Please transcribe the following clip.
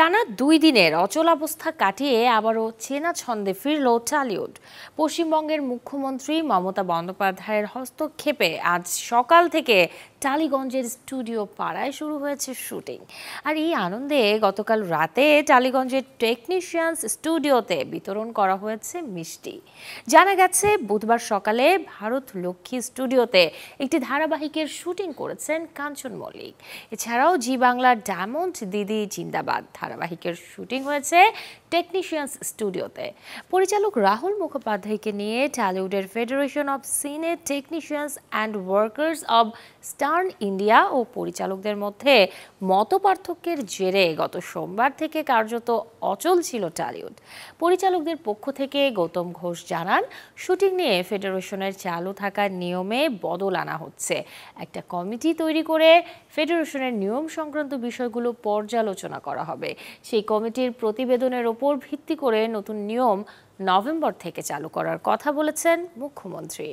টানা ২ দিনের অচলাবস্থা কাটিয়ে আবারও চেনা ছন্দে ফিরল টলিউড। পশ্চিমবঙ্গের মুখ্যমন্ত্রী মমতা বন্দ্যোপাধ্যায়ের হস্তক্ষেপে আজ সকাল থেকে টালিগঞ্জের স্টুডিও পাড়ায় শুরু হয়েছে শুটিং। আর এই আনন্দে গতকাল রাতে টালিগঞ্জের টেকনিশিয়ানস স্টুডিওতে বিতরণ করা হয়েছে মিষ্টি। জানা গেছে বুধবার সকালে ভারত লক্ষ্মী স্টুডিওতে একটি ধারাবাহিকের শুটিং করেছেন কাঞ্চন মল্লিক। এছাড়াও জি বাংলার ডায়মন্ড দিদি জিন্দাবাদ ধারাবাহিকের শুটিং হয়েছে টেকনিশিয়ানস স্টুডিওতে। পরিচালক রাহুল মুখোপাধ্যায়কে নিয়ে টলিউডের federation of cine technicians and workers of eastern India ও পরিচালকদের মধ্যে মতপার্থক্যের জেরে গত সোমবার থেকে কার্যত অচল ছিল টলিউড। পরিচালকদের পক্ষ থেকে গৌতম ঘোষ জানান, শুটিং নিয়ে ফেডারেশনের চালু থাকা নিয়মে বদল আনা হচ্ছে। একটা কমিটি তৈরি করে ফেডারেশনের নিয়ম সংক্রান্ত বিষয়গুলো পর্যালোচনা করা হবে। সেই কমিটির প্রতিবেদনের ওপর ভিত্তি করে নতুন নিয়ম নভেম্বর থেকে চালু করার কথা বলেছেন মুখ্যমন্ত্রী।